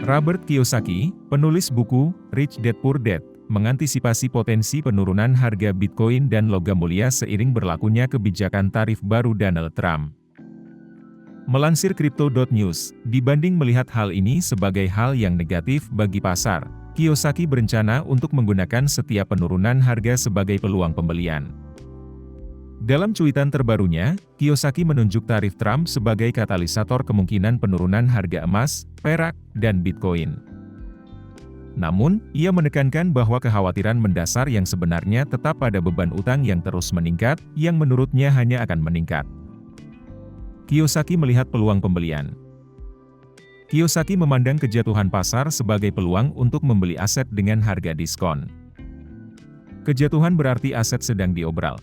Robert Kiyosaki, penulis buku Rich Dad Poor Dad, mengantisipasi potensi penurunan harga Bitcoin dan logam mulia seiring berlakunya kebijakan tarif baru Donald Trump. Melansir Crypto.news, dibanding melihat hal ini sebagai hal yang negatif bagi pasar, Kiyosaki berencana untuk menggunakan setiap penurunan harga sebagai peluang pembelian. Dalam cuitan terbarunya, Kiyosaki menunjuk tarif Trump sebagai katalisator kemungkinan penurunan harga emas, perak, dan Bitcoin. Namun, ia menekankan bahwa kekhawatiran mendasar yang sebenarnya tetap pada beban utang yang terus meningkat, yang menurutnya hanya akan meningkat. Kiyosaki melihat peluang pembelian. Kiyosaki memandang kejatuhan pasar sebagai peluang untuk membeli aset dengan harga diskon. Kejatuhan berarti aset sedang diobral.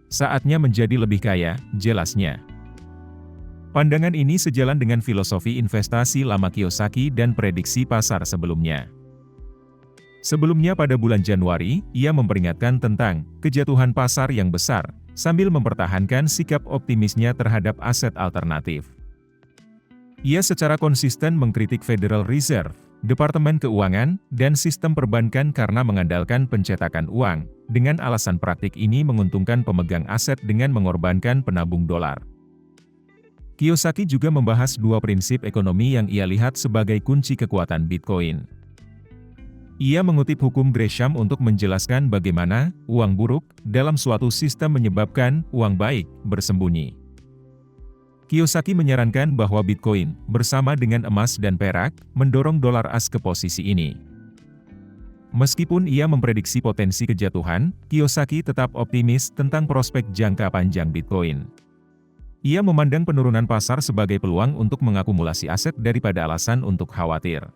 Saatnya menjadi lebih kaya, jelasnya. Pandangan ini sejalan dengan filosofi investasi lama Kiyosaki dan prediksi pasar sebelumnya. Sebelumnya pada bulan Januari, ia memperingatkan tentang kejatuhan pasar yang besar, sambil mempertahankan sikap optimisnya terhadap aset alternatif. Ia secara konsisten mengkritik Federal Reserve, Departemen Keuangan, dan sistem perbankan karena mengandalkan pencetakan uang, dengan alasan praktik ini menguntungkan pemegang aset dengan mengorbankan penabung dolar. Kiyosaki juga membahas dua prinsip ekonomi yang ia lihat sebagai kunci kekuatan Bitcoin. Ia mengutip hukum Gresham untuk menjelaskan bagaimana uang buruk dalam suatu sistem menyebabkan uang baik bersembunyi. Kiyosaki menyarankan bahwa Bitcoin, bersama dengan emas dan perak, mendorong dolar AS ke posisi ini. Meskipun ia memprediksi potensi kejatuhan, Kiyosaki tetap optimis tentang prospek jangka panjang Bitcoin. Ia memandang penurunan pasar sebagai peluang untuk mengakumulasi aset daripada alasan untuk khawatir.